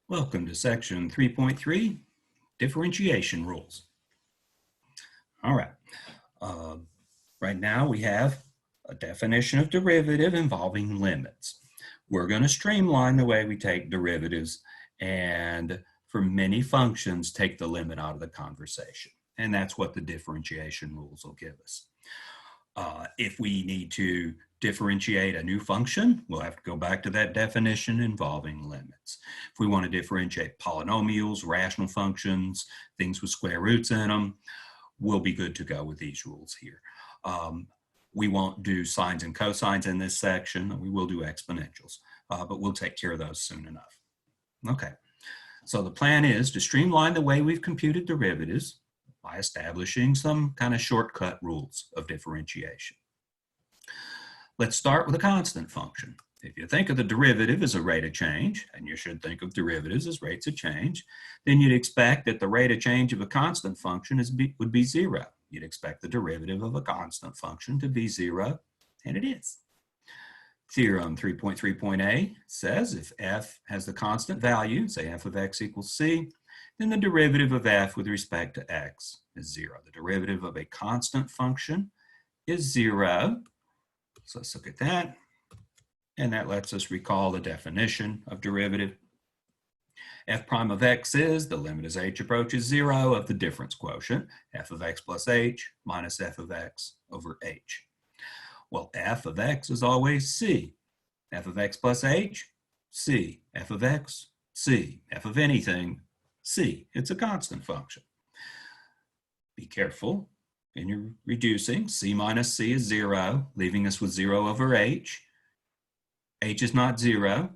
Welcome to section 3.3, differentiation rules. All right, right now we have a definition of derivative involving limits. We're going to streamline the way we take derivatives and for many functions take the limit out of the conversation. And that's what the differentiation rules will give us. If we need to differentiate a new function, we'll have to go back to that definition involving limits. If we want to differentiate polynomials, rational functions, things with square roots in them, we'll be good to go with these rules here. We won't do sines and cosines in this section. We will do exponentials, but we'll take care of those soon enough. Okay, so the plan is to streamline the way we've computed derivatives by establishing some kind of shortcut rules of differentiation. Let's start with a constant function. If you think of the derivative as a rate of change, and you should think of derivatives as rates of change, then you'd expect that the rate of change of a constant function would be zero. You'd expect the derivative of a constant function to be zero, and it is. Theorem 3.3.a says if f has the constant value, say f of x equals c, then the derivative of f with respect to x is zero. The derivative of a constant function is zero. So let's look at that. And that lets us recall the definition of derivative. F prime of x is, the limit as h approaches zero of the difference quotient, f of x plus h minus f of x over h. Well, f of x is always c. F of x plus h, c. F of x, c. F of anything, c. It's a constant function. Be careful when you're reducing. C minus c is zero, leaving us with 0 over h. H is not zero,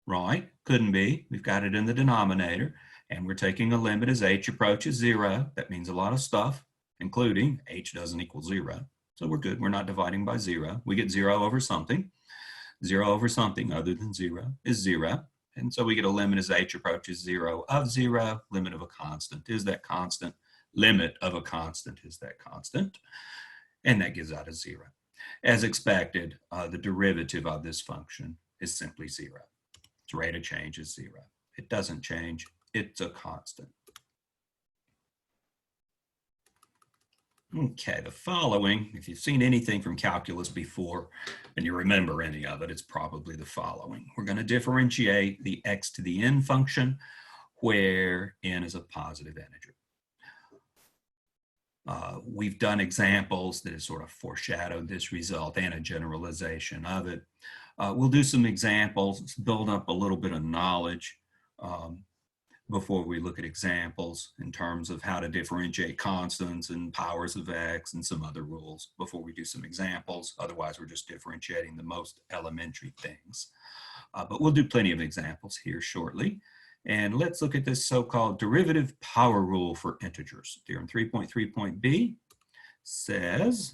right? Couldn't be. We've got it in the denominator, and we're taking a limit as h approaches zero. That means a lot of stuff, including h doesn't equal zero. So we're good. We're not dividing by zero. We get 0 over something. 0 over something other than zero is zero. And so we get a limit as h approaches 0 of 0. Limit of a constant is that constant. Limit of a constant is that constant. And that gives out a 0. As expected, the derivative of this function is simply 0. Its rate of change is 0. It doesn't change. It's a constant. Okay, the following, if you've seen anything from calculus before and you remember any of it, it's probably the following. We're going to differentiate the x to the n function where n is a positive integer. We've done examples that have sort of foreshadowed this result and a generalization of it. We'll do some examples, build up a little bit of knowledge before we look at examples in terms of how to differentiate constants and powers of x and some other rules before we do some examples. Otherwise, we're just differentiating the most elementary things. But we'll do plenty of examples here shortly. And let's look at this so-called derivative power rule for integers. Theorem 3.3.b says,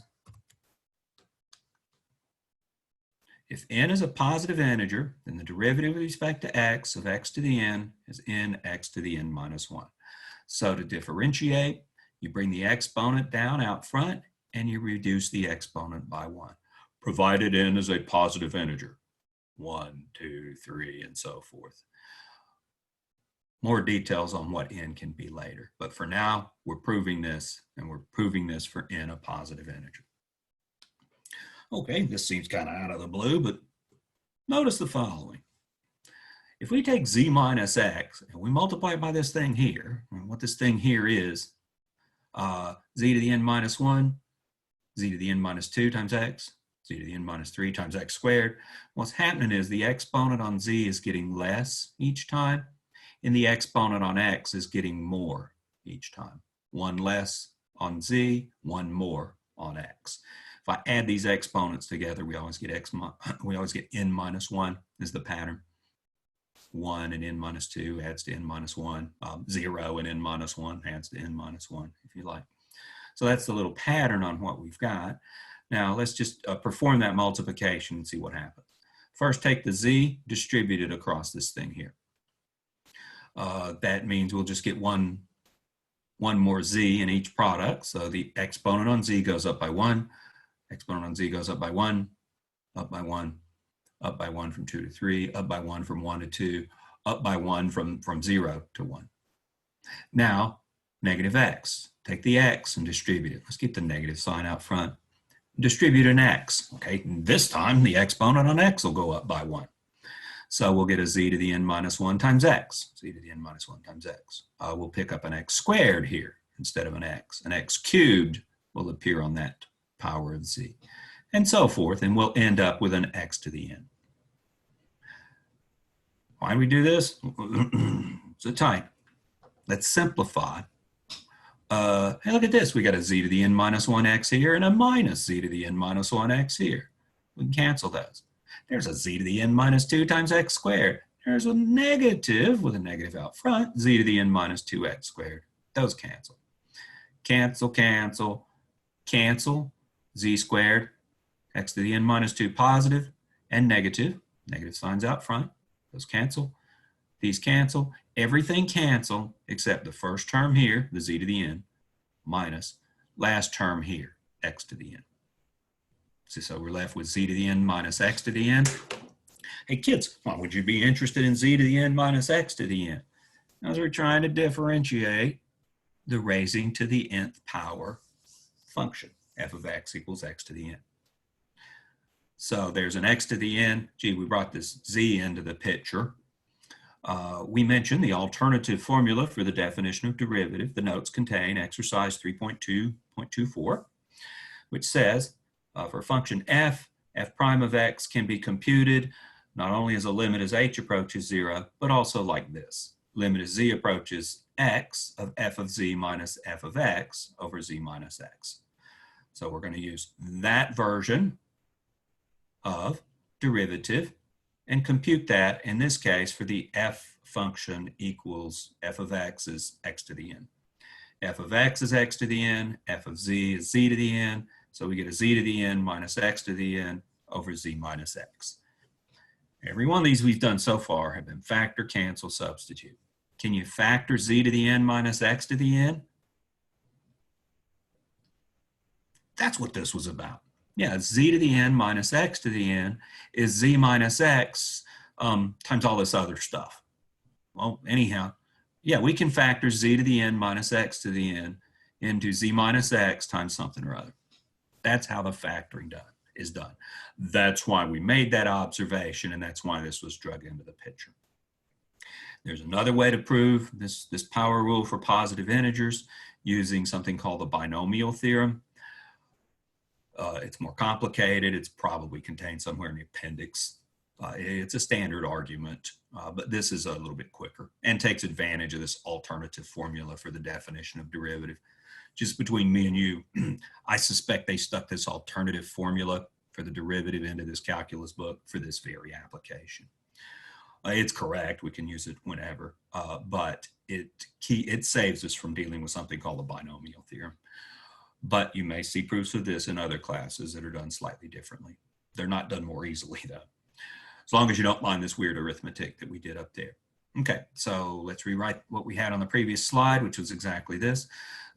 if n is a positive integer, then the derivative with respect to x of x to the n is n x to the n minus 1. So to differentiate, you bring the exponent down out front and you reduce the exponent by 1, provided n is a positive integer. 1, 2, 3, and so forth. More details on what n can be later. But for now, we're proving this, and we're proving this for n a positive integer. Okay, this seems kind of out of the blue, but notice the following. If we take z minus x, and we multiply it by this thing here, and what this thing here is, z to the n minus 1, z to the n minus 2 times x, z to the n minus 3 times x squared. What's happening is the exponent on z is getting less each time, and the exponent on x is getting more each time. 1 less on z, 1 more on x. If I add these exponents together, we always get n minus 1 is the pattern. 1 and n minus 2 adds to n minus 1. 0 and n minus 1 adds to n minus 1, if you like. So that's the little pattern on what we've got. Now let's just perform that multiplication and see what happens. First, take the z, distribute it across this thing here. That means we'll just get one more z in each product. So the exponent on z goes up by 1. Exponent on z goes up by 1, up by 1, up by 1 from 2 to 3, up by 1 from 1 to 2, up by 1 from 0 to 1. Now, negative x. Take the x and distribute it. Let's get the negative sign out front. Distribute an x. Okay, this time the exponent on x will go up by 1. So we'll get a z to the n minus 1 times x. Z to the n minus 1 times x. We'll pick up an x squared here instead of an x. An x cubed will appear on that power of z. And so forth, and we'll end up with an x to the n. Why do we do this? So tight. Let's simplify. Hey, look at this. We got a z to the n minus 1x here and a minus z to the n minus 1x here. We can cancel those. There's a z to the n minus 2 times x squared. There's a negative with a negative out front, z to the n minus 2x squared. Those cancel. Cancel, cancel, cancel, z squared, x to the n minus 2 positive and negative. Negative signs out front. Those cancel. These cancel. Everything cancel except the first term here, the z to the n, minus last term here, x to the n. So we're left with z to the n minus x to the n. Hey kids, why would you be interested in z to the n minus x to the n? As we're trying to differentiate the raising to the nth power function, f of x equals x to the n. So there's an x to the n. Gee, we brought this z into the picture. We mentioned the alternative formula for the definition of derivative. The notes contain exercise 3.2.24, which says for function f prime of x can be computed not only as a limit as h approaches 0, but also like this. Limit as z approaches x of f of z minus f of x over z minus x. So we're going to use that version of derivative and compute that, in this case, for the f function equals f of x is x to the n. F of x is x to the n, f of z is z to the n, so we get a z to the n minus x to the n over z minus x. Every one of these we've done so far have been factor, cancel, substitute. Can you factor z to the n minus x to the n? That's what this was about. Yeah, z to the n minus x to the n is z minus x times all this other stuff. Well, anyhow, yeah, we can factor z to the n minus x to the n into z minus x times something or other. That's how the factoring is done. That's why we made that observation, and that's why this was drug into the picture. There's another way to prove this power rule for positive integers using something called the binomial theorem. It's more complicated. It's probably contained somewhere in the appendix. It's a standard argument, but this is a little bit quicker and takes advantage of this alternative formula for the definition of derivative. Just between me and you, I suspect they stuck this alternative formula for the derivative into this calculus book for this very application. It's correct. We can use it whenever, but it saves us from dealing with something called the binomial theorem. But you may see proofs of this in other classes that are done slightly differently. They're not done more easily, though, as long as you don't mind this weird arithmetic that we did up there. Okay, so let's rewrite what we had on the previous slide, which was exactly this.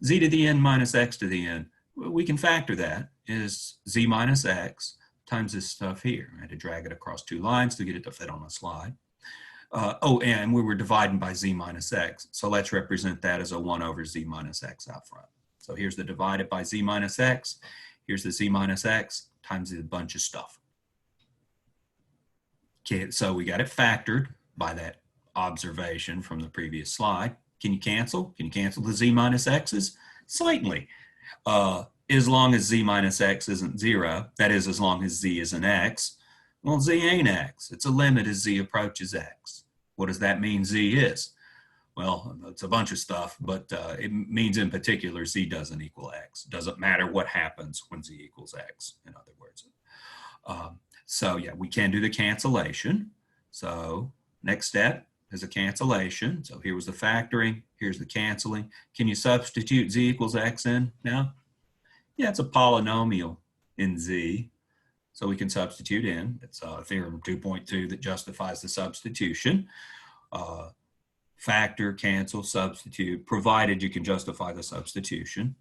Z to the n minus x to the n. We can factor that is z minus x times this stuff here. I had to drag it across two lines to get it to fit on a slide. And we were dividing by z minus x. So let's represent that as a 1 over z minus x out front. So here's the divided by z minus x. Here's the z minus x times a bunch of stuff. Okay, so we got it factored by that observation from the previous slide. Can you cancel? Can you cancel the z minus x's? Certainly. As long as z minus x isn't 0, that is, as long as z is an x, well, z ain't x. It's a limit as z approaches x. What does that mean z is? Well, it's a bunch of stuff, but it means in particular z doesn't equal x. Doesn't matter what happens when z equals x, in other words. So yeah, we can do the cancellation. So next step is a cancellation. So here was the factoring, here's the canceling. Can you substitute z equals x in now? Yeah, it's a polynomial in z. So we can substitute in. It's theorem 2.2 that justifies the substitution. Factor, cancel, substitute, provided you can justify the substitution.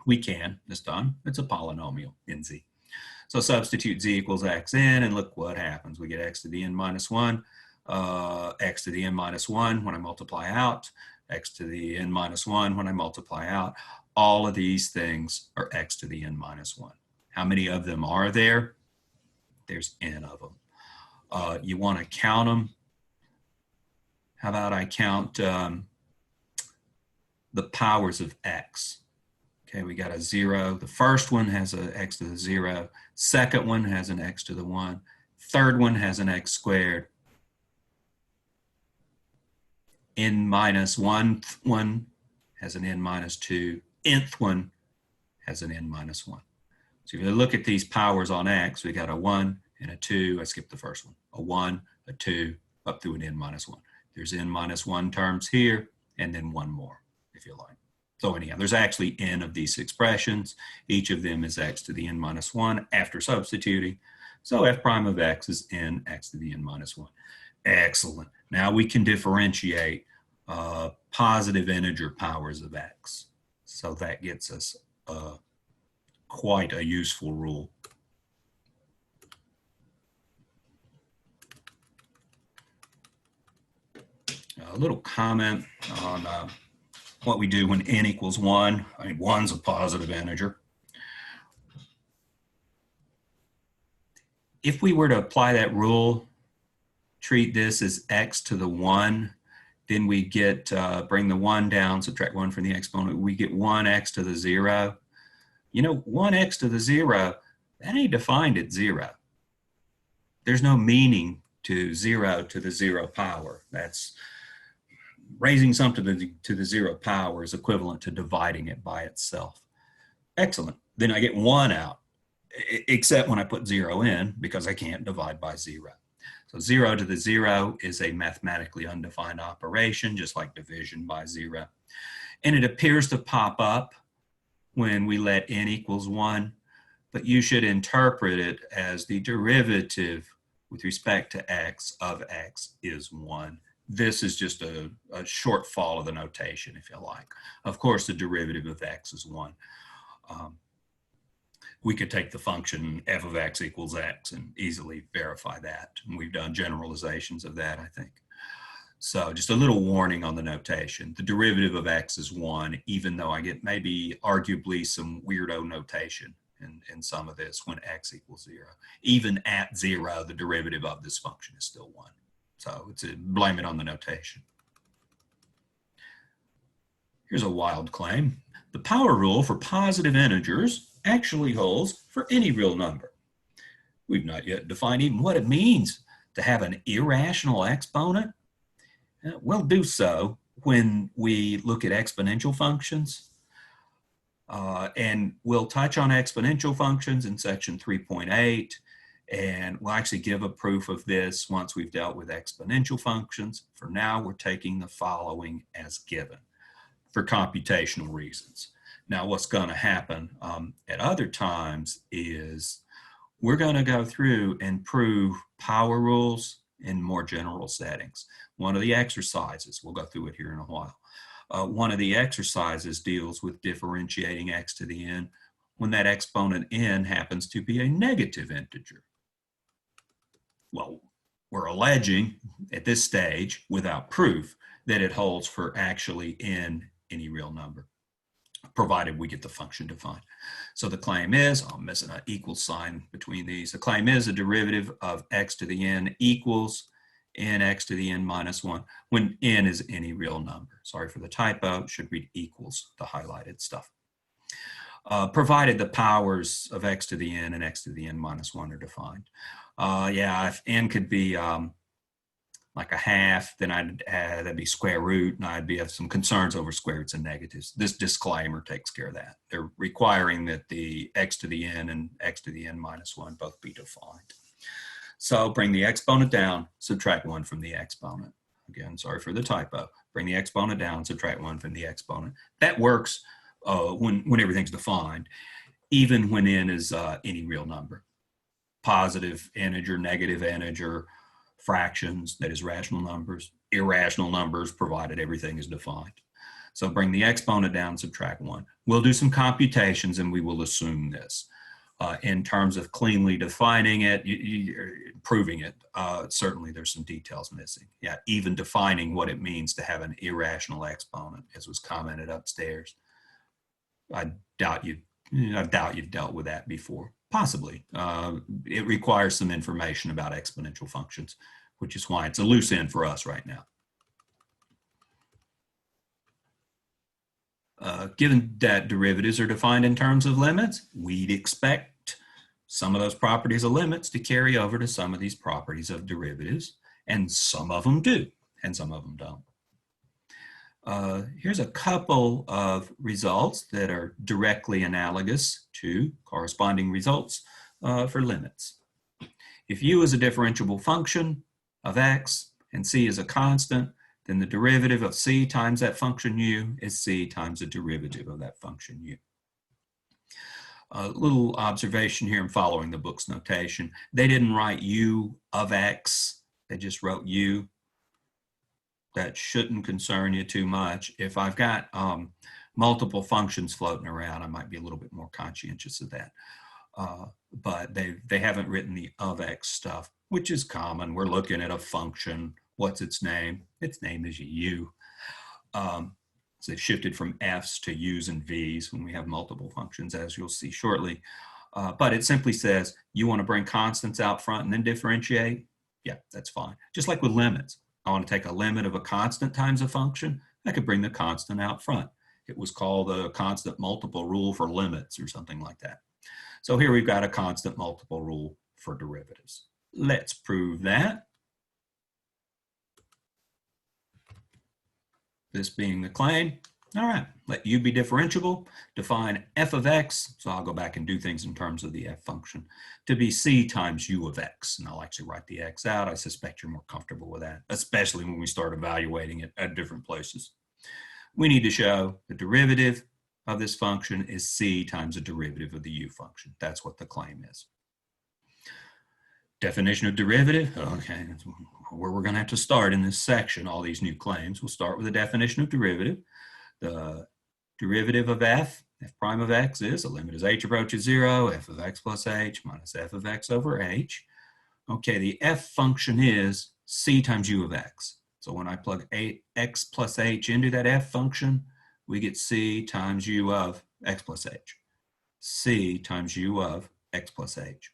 We can this time. It's a polynomial in z. So substitute z equals x in, and look what happens. We get x to the n minus 1 x to the n minus 1 when I multiply out, x to the n minus 1 when I multiply out. All of these things are x to the n minus 1. How many of them are there? There's n of them. You want to count them. How about I count the powers of x? Okay, we got a 0. The first one has an x to the 0. Second one has an x to the 1. Third one has an x squared. N minus 1 one has an n minus 2. Nth one has an n minus 1. So if you look at these powers on x, we got a 1 and a 2. I skipped the first one. A 1, a 2, up through an n minus 1. There's n minus 1 terms here, and then one more, if you like. So anyhow, there's actually n of these expressions. Each of them is x to the n minus 1 after substituting. So f prime of x is n x to the n minus 1. Excellent. Now we can differentiate positive integer powers of x. So that gets us quite a useful rule. A little comment on what we do when n equals 1. I mean, 1's a positive integer. If we were to apply that rule, treat this as x to the 1, then we get, bring the 1 down, subtract 1 from the exponent, we get 1x to the 0. You know, 1x to the 0, that ain't defined at 0. There's no meaning to 0 to the 0 power. That's raising something to the 0 power is equivalent to dividing it by itself. Excellent. Then I get 1 out, except when I put 0 in, because I can't divide by 0. So 0 to the 0 is a mathematically undefined operation, just like division by 0. And it appears to pop up when we let n equals 1, but you should interpret it as the derivative with respect to x of x is 1. This is just a shortfall of the notation, if you like. Of course, the derivative of x is 1. We could take the function f of x equals x and easily verify that. And we've done generalizations of that, I think. So just a little warning on the notation. The derivative of x is 1, even though I get maybe arguably some weirdo notation in some of this when x equals 0. Even at 0, the derivative of this function is still 1. So blame it on the notation. Here's a wild claim. The power rule for positive integers actually holds for any real number. We've not yet defined even what it means to have an irrational exponent. We'll do so when we look at exponential functions. And we'll touch on exponential functions in section 3.8. And we'll actually give a proof of this once we've dealt with exponential functions. For now, we're taking the following as given for computational reasons. Now, what's going to happen at other times is we're going to go through and prove power rules in more general settings. One of the exercises, we'll go through it here in a while. One of the exercises deals with differentiating x to the n when that exponent n happens to be a negative integer. Well, we're alleging at this stage, without proof, that it holds for actually n any real number, provided we get the function defined. So the claim is, I'm missing an equal sign between these. The claim is a derivative of x to the n equals nx to the n minus 1 when n is any real number. Sorry for the typo, it should read equals the highlighted stuff. Provided the powers of x to the n and x to the n minus 1 are defined. Yeah, if n could be like a half, then that'd be square root, and I'd have some concerns over square roots and negatives. This disclaimer takes care of that. They're requiring that the x to the n and x to the n minus 1 both be defined. So bring the exponent down, subtract 1 from the exponent. Again, sorry for the typo. Bring the exponent down, subtract 1 from the exponent. That works when everything's defined, even when n is any real number. Positive integer, negative integer, fractions, that is rational numbers, irrational numbers, provided everything is defined. So bring the exponent down, subtract 1. We'll do some computations and we will assume this. In terms of cleanly defining it, proving it, certainly there's some details missing. Yeah, even defining what it means to have an irrational exponent, as was commented upstairs. I doubt you've dealt with that before. Possibly. It requires some information about exponential functions, which is why it's a loose end for us right now. Given that derivatives are defined in terms of limits, we'd expect some of those properties of limits to carry over to some of these properties of derivatives, and some of them do, and some of them don't. Here's a couple of results that are directly analogous to corresponding results for limits. If u is a differentiable function of x and c is a constant, then the derivative of c times that function u is c times the derivative of that function u. A little observation here in following the book's notation. They didn't write u of x, they just wrote u. That shouldn't concern you too much. If I've got multiple functions floating around, I might be a little bit more conscientious of that. But they haven't written the of x stuff, which is common. We're looking at a function. What's its name? Its name is u. So they've shifted from f's to u's and v's when we have multiple functions, as you'll see shortly. But it simply says, you want to bring constants out front and then differentiate? Yeah, that's fine. Just like with limits. I want to take a limit of a constant times a function. I could bring the constant out front. It was called the constant multiple rule for limits or something like that. So here we've got a constant multiple rule for derivatives. Let's prove that. This being the claim. All right, let u be differentiable. Define f of x, so I'll go back and do things in terms of the f function, to be c times u of x. And I'll actually write the x out. I suspect you're more comfortable with that, especially when we start evaluating it at different places. We need to show the derivative of this function is c times the derivative of the u function. That's what the claim is. Definition of derivative, okay, that's where we're going to have to start in this section, all these new claims. We'll start with the definition of derivative. The derivative of f prime of x is, the limit as h approaches 0, f of x plus h minus f of x over h. Okay, the f function is c times u of x. So when I plug x plus h into that f function, we get c times u of x plus h. C times u of x plus h.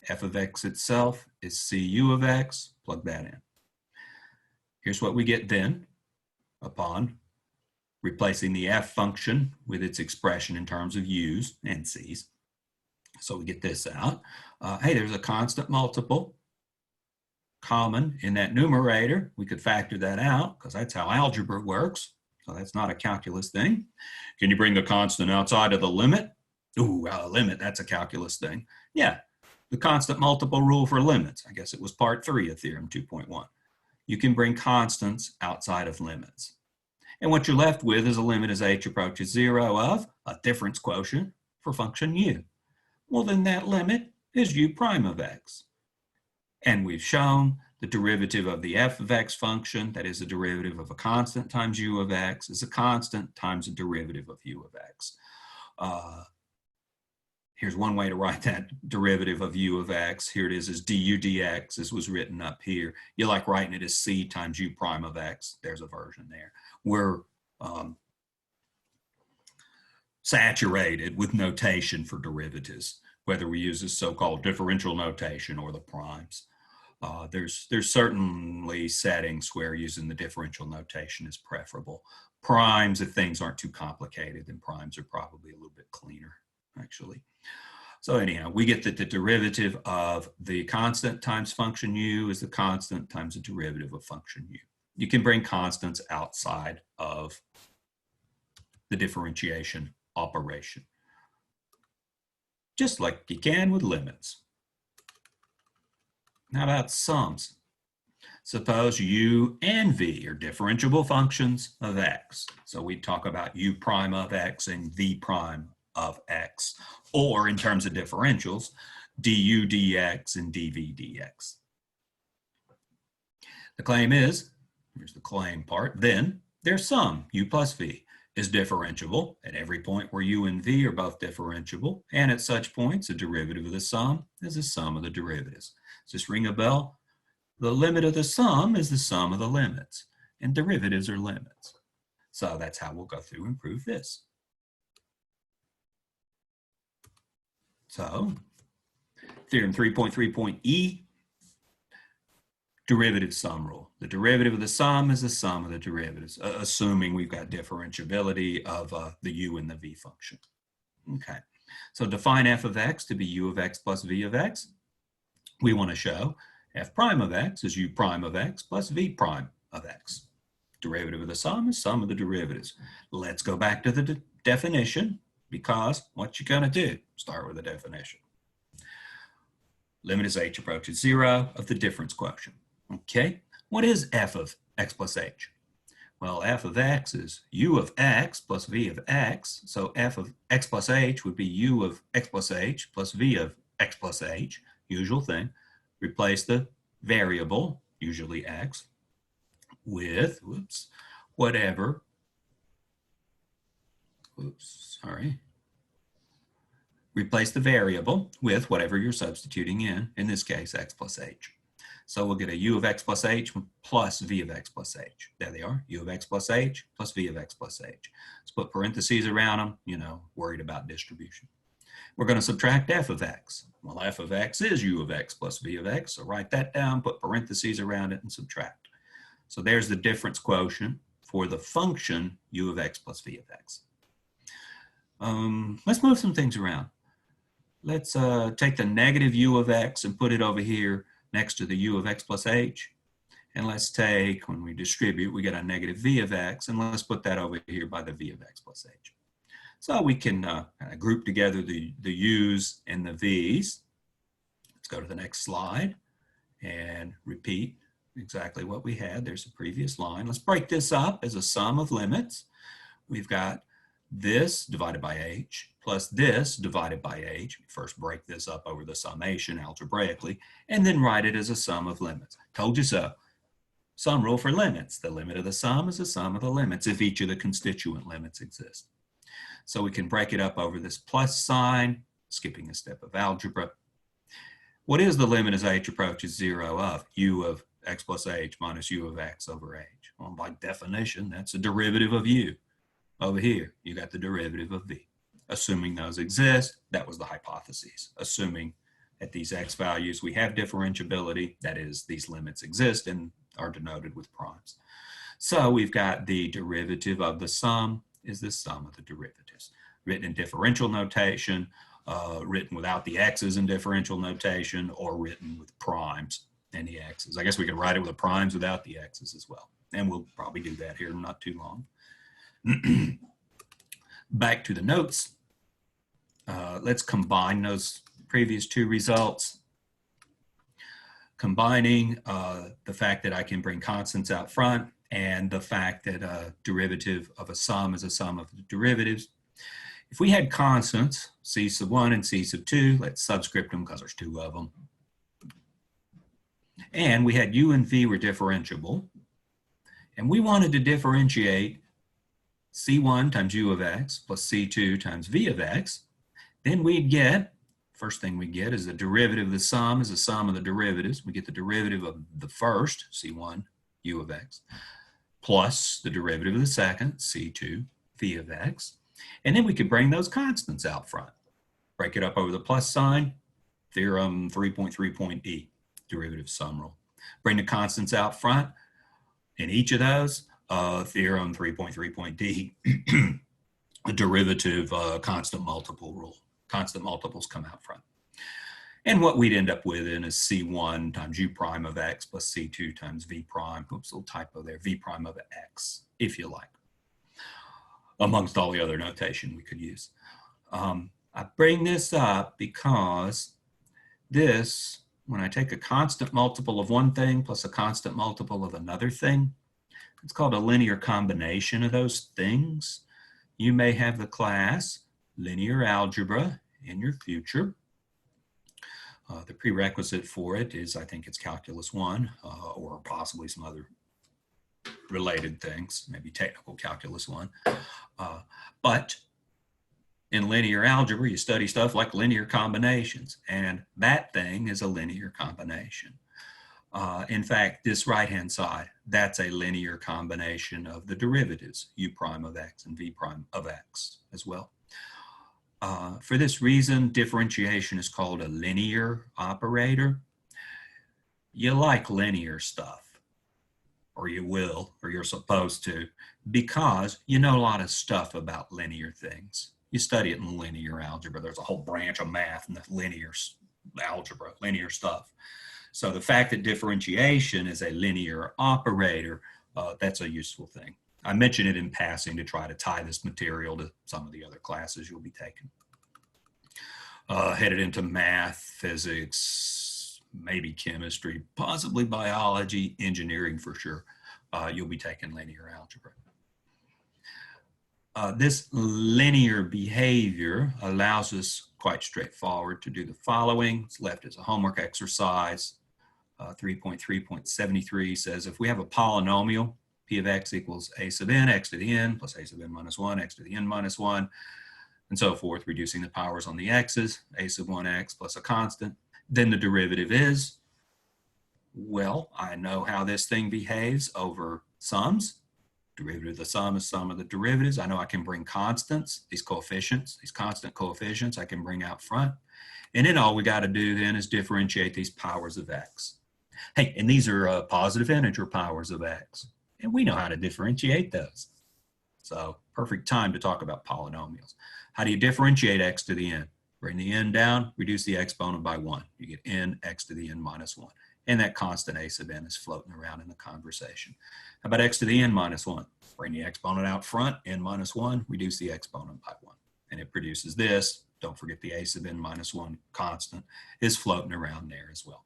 F of x itself is cu of x, plug that in. Here's what we get then upon replacing the f function with its expression in terms of u's and c's. So we get this out. Hey, there's a constant multiple common in that numerator. We could factor that out because that's how algebra works. So that's not a calculus thing. Can you bring the constant outside of the limit? Ooh, limit, that's a calculus thing. Yeah, the constant multiple rule for limits. I guess it was part 3 of Theorem 2.1. You can bring constants outside of limits. And what you're left with is a limit as h approaches 0 of a difference quotient for function u. Well, then that limit is u prime of x. And we've shown the derivative of the f of x function, that is the derivative of a constant times u of x, is a constant times the derivative of u of x. Here's one way to write that derivative of u of x. Here it is as du dx. This was written up here. You like writing it as c times u prime of x. There's a version there. We're saturated with notation for derivatives, whether we use this so-called differential notation or the primes. There's certainly settings where using the differential notation is preferable. Primes, if things aren't too complicated, then primes are probably a little bit cleaner, actually. So anyhow, we get that the derivative of the constant times function u is the constant times the derivative of function u. You can bring constants outside of the differentiation operation, just like you can with limits. How about sums? Suppose u and v are differentiable functions of x. So we talk about u prime of x and v prime of x, or in terms of differentials, du dx and dv dx. The claim is, here's the claim part, then their sum, u plus v. is differentiable at every point where u and v are both differentiable, and at such points, the derivative of the sum is the sum of the derivatives. Does this ring a bell? The limit of the sum is the sum of the limits, and derivatives are limits. So that's how we'll go through and prove this. So, Theorem 3.3.E, derivative sum rule. The derivative of the sum is the sum of the derivatives, assuming we've got differentiability of the u and the v function. Okay, so define f of x to be u of x plus v of x. We want to show f prime of x is u prime of x plus v prime of x. Derivative of the sum is sum of the derivatives. Let's go back to the definition, because what you're going to do, start with the definition. Limit as h approaches 0 of the difference quotient. Okay, what is f of x plus h? Well, f of x is u of x plus v of x, so f of x plus h would be u of x plus h plus v of x plus h, usual thing. Replace the variable, usually x, with, whatever, replace the variable with whatever you're substituting in this case, x plus h. So we'll get a u of x plus h plus v of x plus h. There they are, u of x plus h plus v of x plus h. Let's put parentheses around them, you know, worried about distribution. We're going to subtract f of x. Well, f of x is u of x plus v of x, so write that down, put parentheses around it, and subtract. So there's the difference quotient for the function u of x plus v of x. Let's move some things around. Let's take the negative u of x and put it over here next to the u of x plus h. And let's take, when we distribute, we get a negative v of x, and let's put that over here by the v of x plus h. So we can kind of group together the u's and the v's. Let's go to the next slide and repeat exactly what we had. There's the previous line. Let's break this up as a sum of limits. We've got this divided by h plus this divided by h. First break this up over the summation algebraically, and then write it as a sum of limits. Told you so. Sum rule for limits. The limit of the sum is the sum of the limits if each of the constituent limits exist. So we can break it up over this plus sign, skipping a step of algebra. What is the limit as h approaches 0 of u of x plus h minus u of x over h? Well, by definition, that's a derivative of u. Over here, you got the derivative of v. Assuming those exist, that was the hypothesis. Assuming at these x values we have differentiability, that is, these limits exist and are denoted with primes. So we've got the derivative of the sum is the sum of the derivatives. Written in differential notation, written without the x's in differential notation, or written with primes and the x's. I guess we could write it with the primes without the x's as well. And we'll probably do that here in not too long. Back to the notes. Let's combine those previous two results. Combining the fact that I can bring constants out front and the fact that a derivative of a sum is a sum of the derivatives. If we had constants, c sub 1 and c sub 2, let's subscript them because there's two of them. And we had u and v were differentiable. And we wanted to differentiate c1 times u of x plus c2 times v of x. Then we'd get, first thing we get is the derivative of the sum is the sum of the derivatives. We get the derivative of the first, c1 u of x, plus the derivative of the second, c2 v of x. And then we could bring those constants out front. Break it up over the plus sign, Theorem 3.3.E, derivative sum rule. Bring the constants out front. In each of those, Theorem 3.3.D, the derivative constant multiple rule. Constant multiples come out front. And what we'd end up with is c1 times u prime of x plus c2 times v prime, oops, a little typo there, v prime of x, if you like, amongst all the other notation we could use. I bring this up because this, when I take a constant multiple of one thing plus a constant multiple of another thing, it's called a linear combination of those things. You may have the class linear algebra in your future. The prerequisite for it is, I think it's Calculus 1 or possibly some other related things, maybe technical calculus 1. But in linear algebra, you study stuff like linear combinations, and that thing is a linear combination. In fact, this right-hand side, that's a linear combination of the derivatives, u prime of x and v prime of x as well. For this reason, differentiation is called a linear operator. You like linear stuff, or you will, or you're supposed to, because you know a lot of stuff about linear things. You study it in linear algebra. There's a whole branch of math in the linear algebra, linear stuff. So the fact that differentiation is a linear operator, that's a useful thing. I mention it in passing to try to tie this material to some of the other classes you'll be taking. Headed into math, physics, maybe chemistry, possibly biology, engineering for sure. You'll be taking linear algebra. This linear behavior allows us, quite straightforward, to do the following. It's left as a homework exercise. 3.3.73 says if we have a polynomial, p of x equals a sub n, x to the n, plus a sub n minus 1, x to the n minus 1, and so forth, reducing the powers on the x's, a sub 1x plus a constant, then the derivative is, well, I know how this thing behaves over sums. Derivative of the sum is sum of the derivatives. I know I can bring constants, these coefficients, these constant coefficients I can bring out front. And then all we got to do then is differentiate these powers of x. Hey, and these are positive integer powers of x. And we know how to differentiate those. So perfect time to talk about polynomials. How do you differentiate x to the n? Bring the n down, reduce the exponent by 1. You get n x to the n minus 1. And that constant a sub n is floating around in the conversation. How about x to the n minus 1? Bring the exponent out front, n minus 1, reduce the exponent by 1. And it produces this. Don't forget the a sub n minus 1 constant is floating around there as well.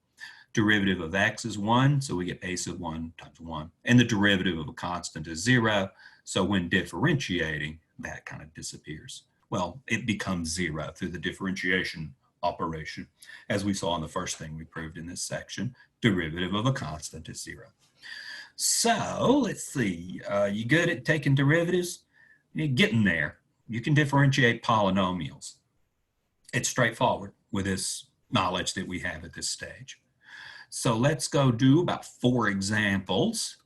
Derivative of x is 1, so we get a sub 1 times 1. And the derivative of a constant is 0, so when differentiating, that kind of disappears. Well, it becomes 0 through the differentiation operation. As we saw in the first thing we proved in this section, derivative of a constant is 0. So let's see, you good at taking derivatives? You're getting there. You can differentiate polynomials. It's straightforward with this knowledge that we have at this stage. So let's go do about 4 examples